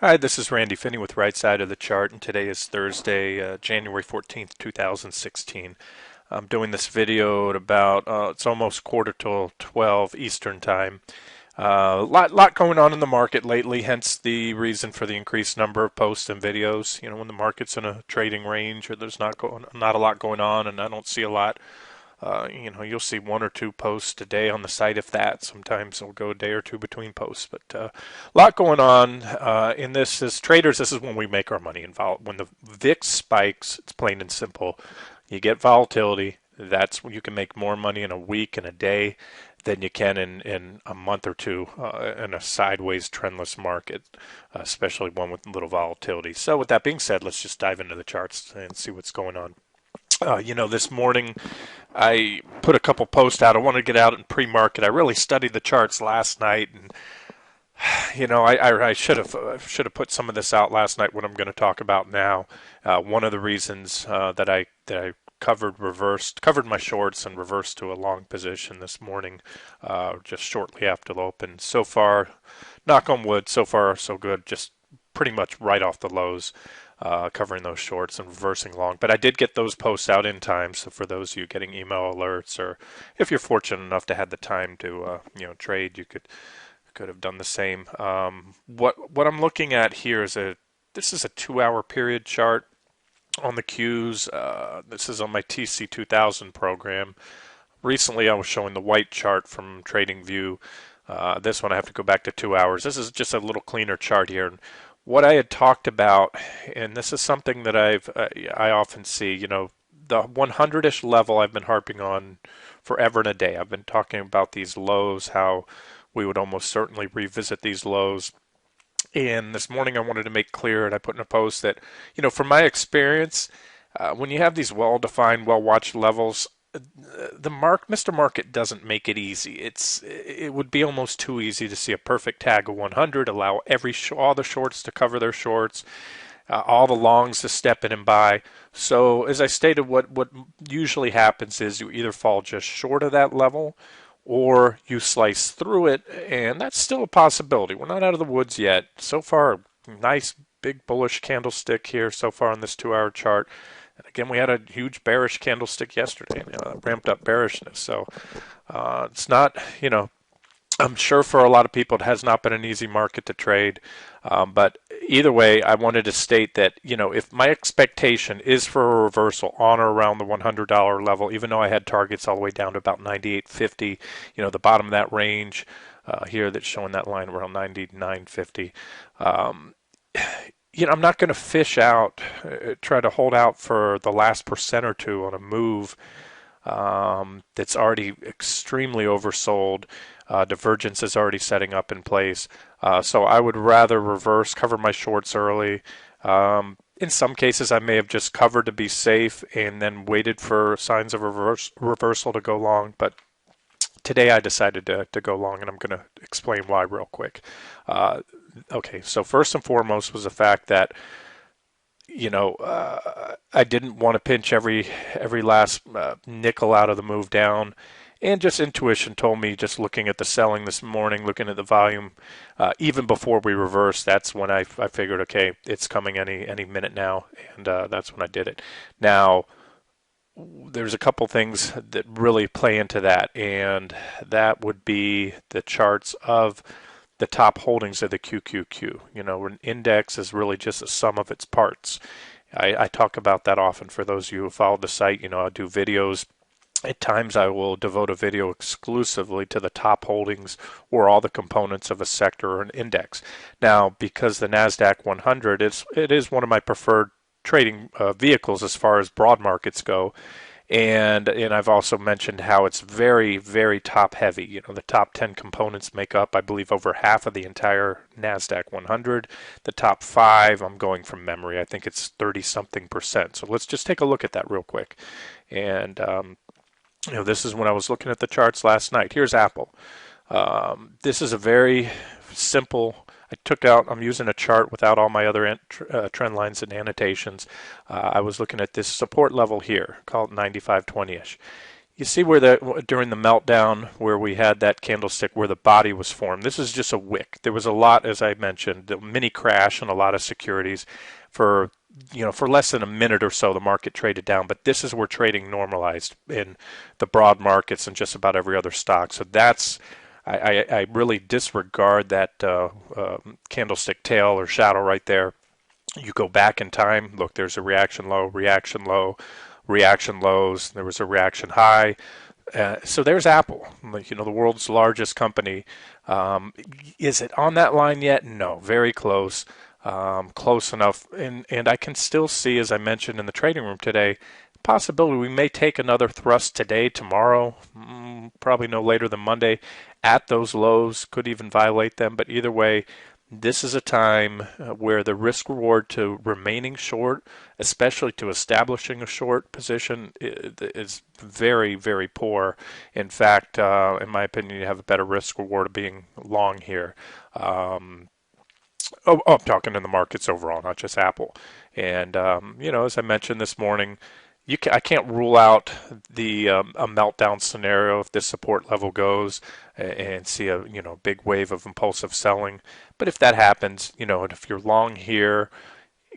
Hi, this is Randy Finney with Right Side of the Chart, and today is Thursday, January 14th, 2016. I'm doing this video at about, it's almost quarter till 12 Eastern Time. Lot going on in the market lately, hence the reason for the increased number of posts and videos. You know, when the market's in a trading range or there's not a lot going on, and I don't see a lot. You'll see one or two posts a day on the site, if that. Sometimes it'll go a day or two between posts, but a lot going on in this. As traders, this is when we make our money. When the VIX spikes, it's plain and simple. You get volatility. That's when you can make more money in a week and a day than you can in a month or two in a sideways trendless market, especially one with little volatility. So with that being said, let's just dive into the charts and see what's going on. This morning I put a couple posts out. I wanted to get out in pre-market. I really studied the charts last night, and I should have put some of this out last night. What I'm going to talk about now. One of the reasons that I covered my shorts and reversed to a long position this morning, just shortly after the open. So far, knock on wood, so far so good. Just pretty much right off the lows. Covering those shorts and reversing long. But I did get those posts out in time, so for those of you getting email alerts, or if you're fortunate enough to have the time to trade, you could have done the same. What I'm looking at here is this is a 2-hour period chart on the Qs. This is on my TC2000 program. Recently I was showing the white chart from TradingView. This one I have to go back to 2 hours. This is just a little cleaner chart here. What I had talked about, and this is something that I often see, the 100-ish level I've been harping on forever and a day. I've been talking about these lows, how we would almost certainly revisit these lows. And this morning I wanted to make clear, and I put in a post that, from my experience, when you have these well-defined, well-watched levels, Mr. Market doesn't make it easy. It would be almost too easy to see a perfect tag of 100, allow all the shorts to cover their shorts, all the longs to step in and buy. So as I stated, what usually happens is you either fall just short of that level, or you slice through it, and that's still a possibility. We're not out of the woods yet. So far, nice big bullish candlestick here so far on this 2-hour chart. And again, we had a huge bearish candlestick yesterday, ramped up bearishness. So it's not, I'm sure for a lot of people it has not been an easy market to trade. But either way, I wanted to state that, if my expectation is for a reversal on or around the $100 level, even though I had targets all the way down to about 98.50, the bottom of that range here that's showing that line around 99.50. I'm not going to fish out, try to hold out for the last percent or two on a move that's already extremely oversold. Divergence is already setting up in place. So I would rather cover my shorts early. In some cases, I may have just covered to be safe and then waited for signs of reversal to go long. But today I decided to go long, and I'm going to explain why real quick. Okay, so first and foremost was the fact that I didn't want to pinch every last nickel out of the move down, and just intuition told me, just looking at the selling this morning, looking at the volume, even before we reversed, that's when I figured, okay, it's coming any minute now, and that's when I did it. Now, there's a couple things that really play into that, and that would be the charts of the top holdings of the QQQ. An index is really just a sum of its parts. I talk about that often for those of you who follow the site. I do videos. At times I will devote a video exclusively to the top holdings or all the components of a sector or an index. Now, because the NASDAQ 100 it is one of my preferred trading vehicles as far as broad markets go. And I've also mentioned how it's very, very top heavy. The top 10 components make up, I believe, over half of the entire NASDAQ 100. The top 5, I'm going from memory, I think it's 30-something%. So let's just take a look at that real quick. And, this is when I was looking at the charts last night. Here's Apple. This is a very simple, I'm using a chart without all my other trend lines and annotations. I was looking at this support level here, called 95.20-ish. You see where during the meltdown where we had that candlestick where the body was formed. This is just a wick. There was a lot, as I mentioned, the mini crash on a lot of securities for for less than a minute or so the market traded down, but this is where trading normalized in the broad markets and just about every other stock. So that's I really disregard that candlestick tail or shadow right there. You go back in time, look, there's a reaction low, reaction low, reaction lows. There was a reaction high. So there's Apple, the world's largest company. Is it on that line yet? No, very close, close enough. And I can still see, as I mentioned in the trading room today, possibility we may take another thrust today, tomorrow, probably no later than Monday, at those lows. Could even violate them. But either way, this is a time where the risk reward to remaining short, especially to establishing a short position, is very, very poor. In fact, in my opinion, you have a better risk reward of being long here. I'm talking in the markets overall, not just Apple. And as I mentioned this morning, I can't rule out a meltdown scenario if this support level goes and see a big wave of impulsive selling. But if that happens, and if you're long here,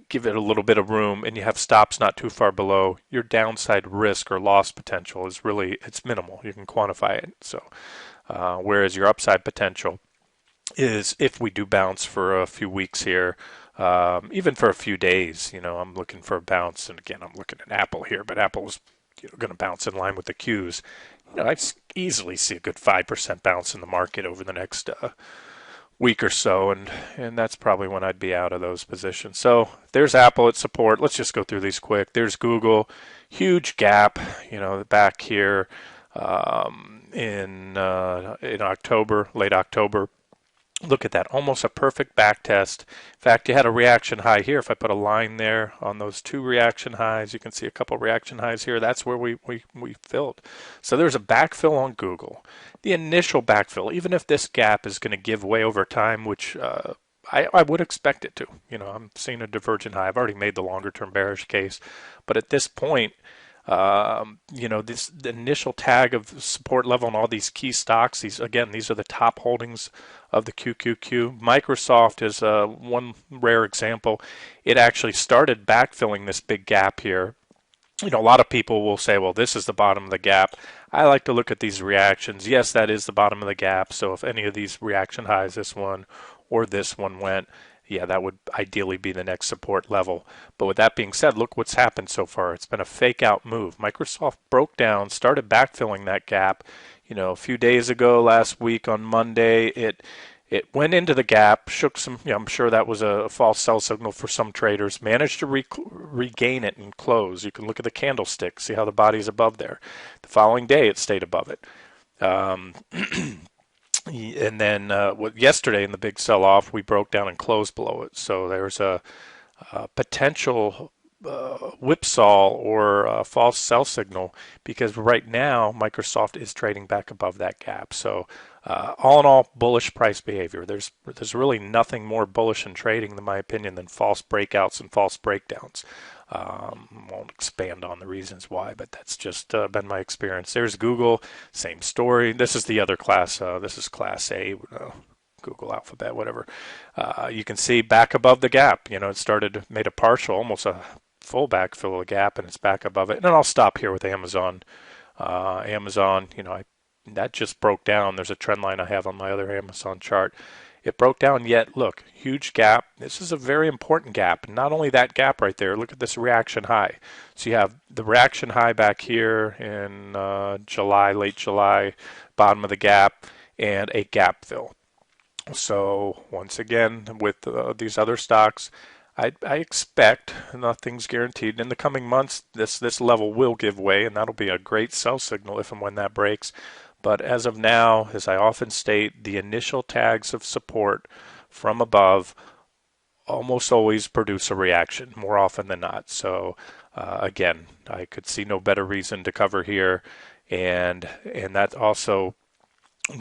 give it a little bit of room and you have stops not too far below, your downside risk or loss potential is it's minimal. You can quantify it. So whereas your upside potential is if we do bounce for a few weeks here, even for a few days, I'm looking for a bounce. And again, I'm looking at Apple here, but Apple was going to bounce in line with the Qs. I easily see a good 5% bounce in the market over the next week or so, and that's probably when I'd be out of those positions. So there's Apple at support. Let's just go through these quick. There's Google, huge gap, back here in October, late October. Look at that, almost a perfect back test. In fact, you had a reaction high here. If I put a line there on those two reaction highs, you can see a couple reaction highs here. That's where we filled. So there's a backfill on Google. The initial backfill, even if this gap is going to give way over time, which I would expect it to. I'm seeing a divergent high. I've already made the longer term bearish case. But at this point, the initial tag of support level on all these key stocks, these are the top holdings of the QQQ. Microsoft is one rare example. It actually started backfilling this big gap here. A lot of people will say, well, this is the bottom of the gap. I like to look at these reactions. Yes, that is the bottom of the gap. So if any of these reaction highs, this one or this one went, yeah, that would ideally be the next support level. But with that being said, look what's happened so far. It's been a fake out move. Microsoft broke down, started backfilling that gap. A few days ago, last week on Monday, it went into the gap, shook some. I'm sure that was a false sell signal for some traders. Managed to regain it and close. You can look at the candlestick, see how the body's above there. The following day, it stayed above it. And then yesterday in the big sell-off, we broke down and closed below it. So there's a potential whipsaw or false sell signal because right now Microsoft is trading back above that gap. So all in all, bullish price behavior. There's really nothing more bullish in trading, in my opinion, than false breakouts and false breakdowns. Won't expand on the reasons why, but that's just been my experience. There's Google, same story. This is the other class. This is Class A, Google Alphabet, whatever. You can see back above the gap. It made a partial, almost a full backfill of the gap, and it's back above it. And then I'll stop here with Amazon. Amazon, that just broke down. There's a trend line I have on my other Amazon chart. It broke down yet. Look, huge gap. This is a very important gap. Not only that gap right there, look at this reaction high. So you have the reaction high back here in July, late July, bottom of the gap, and a gap fill. So once again, with these other stocks, I expect, nothing's guaranteed, in the coming months, this level will give way, and that'll be a great sell signal if and when that breaks. But as of now, as I often state, the initial tags of support from above almost always produce a reaction, more often than not. So again, I could see no better reason to cover here. And that also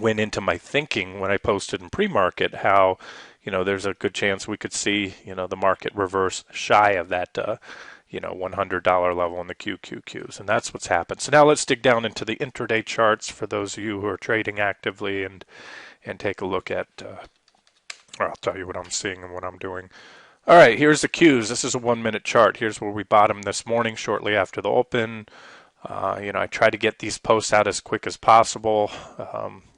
went into my thinking when I posted in pre-market how, there's a good chance we could see, the market reverse shy of that, $100 level in the QQQs, and that's what's happened. So now let's dig down into the intraday charts for those of you who are trading actively and take a look at, or I'll tell you what I'm seeing and what I'm doing. All right, here's the Qs. This is a 1-minute chart. Here's where we bottomed this morning shortly after the open. I try to get these posts out as quick as possible.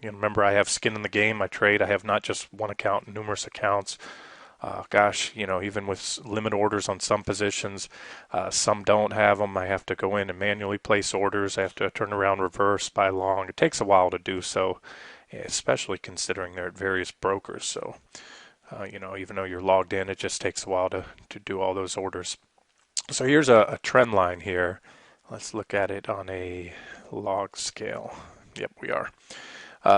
Remember, I have skin in the game. I trade. I have not just one account, numerous accounts. Even with limit orders on some positions, some don't have them. I have to go in and manually place orders. I have to turn around, reverse, buy long. It takes a while to do so, especially considering they're at various brokers. So, even though you're logged in, it just takes a while to do all those orders. So here's a trend line here. Let's look at it on a log scale. Yep, we are.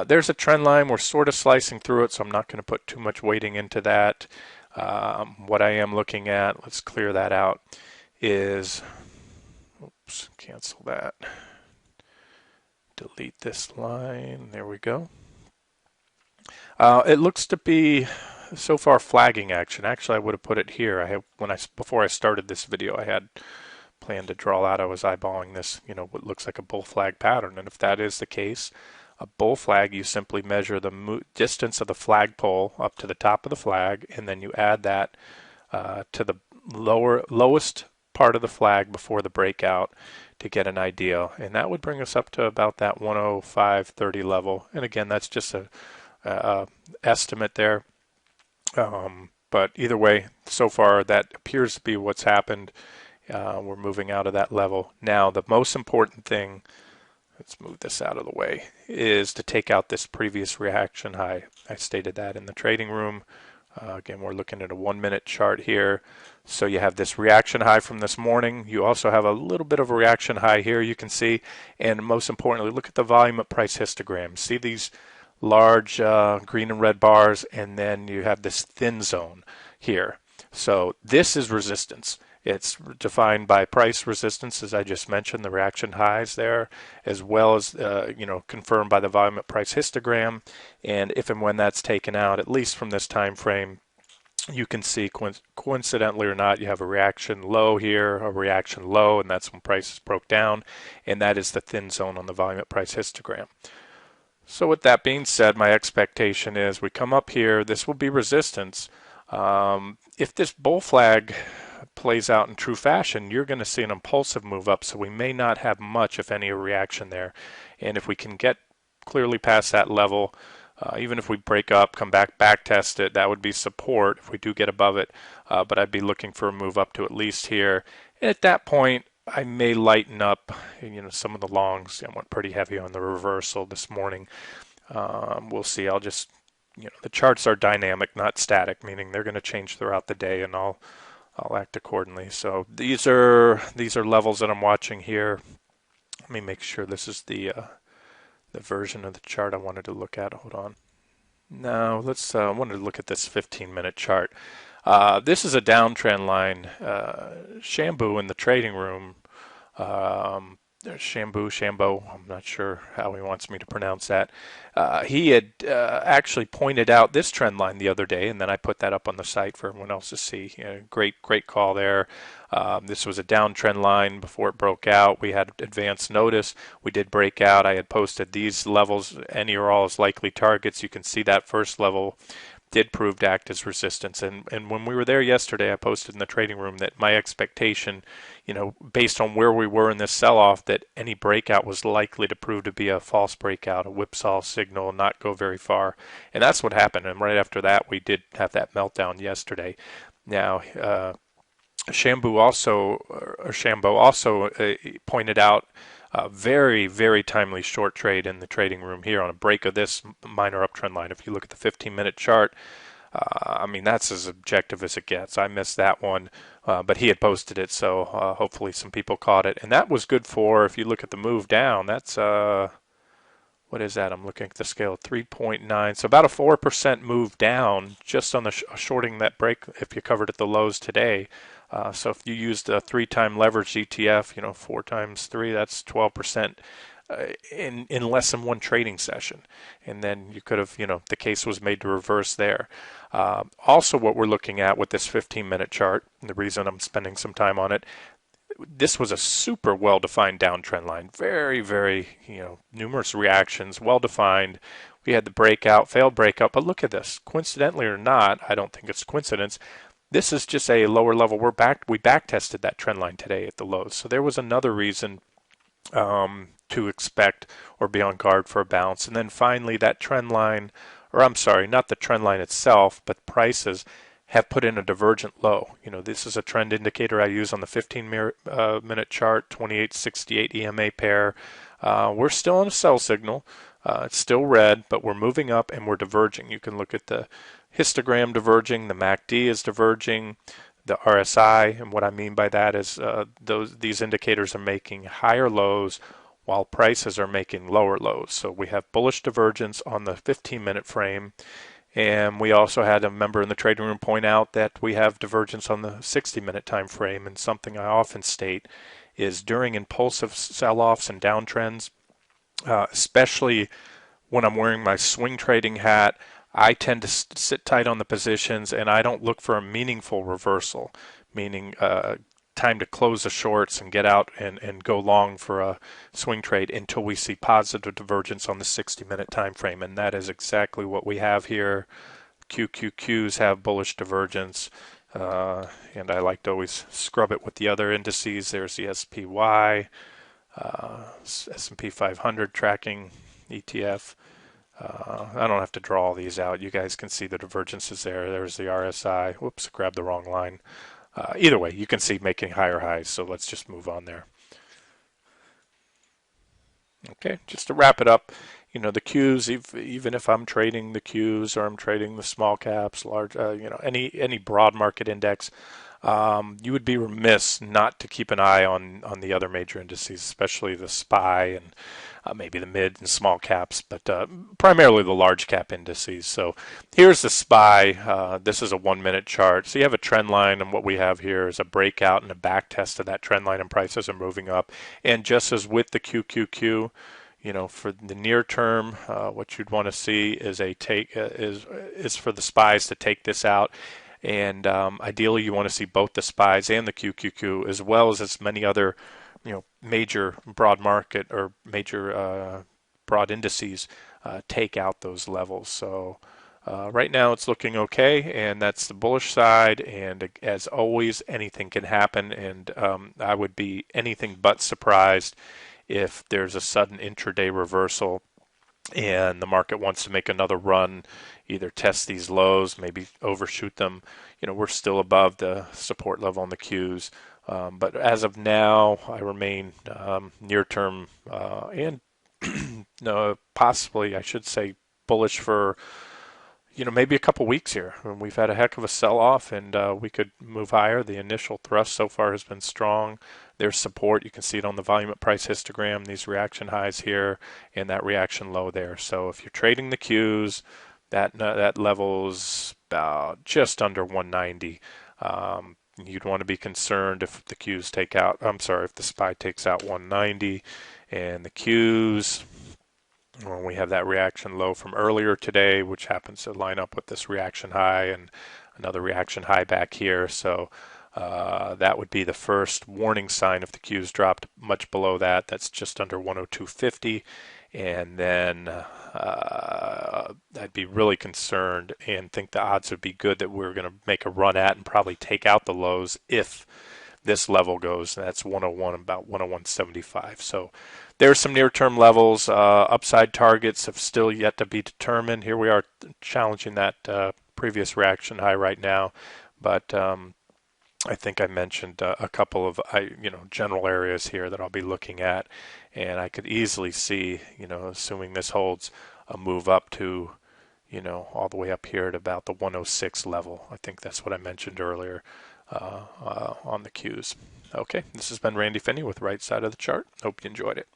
There's a trend line. We're sort of slicing through it, so I'm not going to put too much weighting into that. What I am looking at, let's clear that out, is, oops, cancel that. Delete this line. There we go. It looks to be so far flagging action. Actually, I would have put it here. Before I started this video, I had plan to draw out. I was eyeballing this, what looks like a bull flag pattern. And if that is the case, a bull flag, you simply measure the distance of the flagpole up to the top of the flag, and then you add that to the lowest part of the flag before the breakout to get an idea. And that would bring us up to about that 105.30 level. And again, that's just a estimate there. But either way, so far that appears to be what's happened. We're moving out of that level. Now, the most important thing, let's move this out of the way, is to take out this previous reaction high. I stated that in the trading room. Again, we're looking at a 1-minute chart here. So you have this reaction high from this morning. You also have a little bit of a reaction high here, you can see. And most importantly, look at the volume at price histogram. See these large green and red bars, and then you have this thin zone here. So this is resistance. It's defined by price resistance, as I just mentioned, the reaction highs there, as well as confirmed by the volume at price histogram. And if and when that's taken out, at least from this time frame, you can see, coincidentally or not, you have a reaction low here, a reaction low, and that's when prices broke down, and that is the thin zone on the volume at price histogram. So with that being said, my expectation is we come up here, this will be resistance. If this bull flag plays out in true fashion, you're going to see an impulsive move up, so we may not have much, if any, reaction there. And if we can get clearly past that level, even if we break up, come back test it, that would be support if we do get above it. But I'd be looking for a move up to at least here. And at that point, I may lighten up, some of the longs. I went pretty heavy on the reversal this morning. We'll see. I'll just, the charts are dynamic, not static, meaning they're going to change throughout the day, and I'll act accordingly. So these are levels that I'm watching here. Let me make sure this is the version of the chart I wanted to look at. Hold on. Now I wanted to look at this 15-minute chart. This is a downtrend line. Shambu in the trading room. Shambo, I'm not sure how he wants me to pronounce that. He had actually pointed out this trend line the other day, and then I put that up on the site for everyone else to see. Great call there. This was a downtrend line before it broke out. We had advance notice. We did break out. I had posted these levels, any or all, as likely targets. You can see that first level did prove to act as resistance. And when we were there yesterday, I posted in the trading room that my expectation, based on where we were in this sell-off, that any breakout was likely to prove to be a false breakout, a whipsaw signal, not go very far. And that's what happened. And right after that, we did have that meltdown yesterday. Now, Shambo also pointed out a very, very timely short trade in the trading room here on a break of this minor uptrend line. If you look at the 15-minute chart, that's as objective as it gets. I missed that one, but he had posted it, so hopefully some people caught it. And that was good for, if you look at the move down, that's, what is that? I'm looking at the scale of 3.9. So about a 4% move down just on the shorting that break if you covered at the lows today. So if you used a 3-time leveraged ETF, 4 times 3, that's 12% in less than one trading session. And then you could have, the case was made to reverse there. Also what we're looking at with this 15-minute chart, and the reason I'm spending some time on it, this was a super well-defined downtrend line. Very, very, numerous reactions, well-defined. We had the breakout, failed breakout, but look at this. Coincidentally or not, I don't think it's coincidence. This is just a lower level. We back tested that trend line today at the lows. So there was another reason to expect or be on guard for a bounce. And then finally, that trend line, or I'm sorry, not the trend line itself, but prices have put in a divergent low. This is a trend indicator I use on the 15-minute chart, 2868 EMA pair. We're still on a sell signal. It's still red, but we're moving up and we're diverging. You can look at the histogram diverging, the MACD is diverging, the RSI, and what I mean by that is these indicators are making higher lows while prices are making lower lows. So we have bullish divergence on the 15-minute frame, and we also had a member in the trading room point out that we have divergence on the 60-minute time frame. And something I often state is during impulsive sell-offs and downtrends, especially when I'm wearing my swing trading hat, I tend to sit tight on the positions, and I don't look for a meaningful reversal, meaning time to close the shorts and get out and go long for a swing trade until we see positive divergence on the 60-minute time frame. And that is exactly what we have here. QQQs have bullish divergence, and I like to always scrub it with the other indices. There's the SPY, S&P 500 tracking ETF. I don't have to draw all these out. You guys can see the divergences there. There's the RSI. Whoops, grabbed the wrong line. Either way, you can see making higher highs. So let's just move on there. Okay, just to wrap it up, the Qs, even if I'm trading the Qs or I'm trading the small caps, large, any broad market index, you would be remiss not to keep an eye on the other major indices, especially the SPY and maybe the mid and small caps, but primarily the large cap indices. So here's the SPY. This is a 1-minute chart. So you have a trend line, and what we have here is a breakout and a back test of that trend line, and prices are moving up. And just as with the QQQ, for the near term, what you'd want to see is is for the SPYs to take this out. And ideally, you want to see both the SPYs and the QQQ, as well as many other, major broad market or major broad indices take out those levels. So right now, it's looking okay, and that's the bullish side. And as always, anything can happen, and I would be anything but surprised if there's a sudden intraday reversal and the market wants to make another run, either test these lows, maybe overshoot them. We're still above the support level on the Qs. But as of now, I remain near term and no, possibly, I should say, bullish for maybe a couple weeks here. We've had a heck of a sell-off, and we could move higher. The initial thrust so far has been strong. There's support. You can see it on the volume at price histogram, these reaction highs here and that reaction low there. So if you're trading the Qs, that level's about just under 190. You'd want to be concerned if the Qs take out, if the SPY takes out 190, and the Qs, well, we have that reaction low from earlier today, which happens to line up with this reaction high and another reaction high back here. So that would be the first warning sign if the Qs dropped much below that. That's just under 102.50. And then I'd be really concerned and think the odds would be good that we're going to make a run at and probably take out the lows if this level goes. That's 101, about 101.75. So there's some near-term levels. Upside targets have still yet to be determined. Here we are challenging that previous reaction high right now, but I think I mentioned a couple of general areas here that I'll be looking at, and I could easily see, assuming this holds, a move up to, all the way up here at about the 106 level. I think that's what I mentioned earlier on the Qs. Okay, this has been Randy Finney with Right Side of the Chart. Hope you enjoyed it.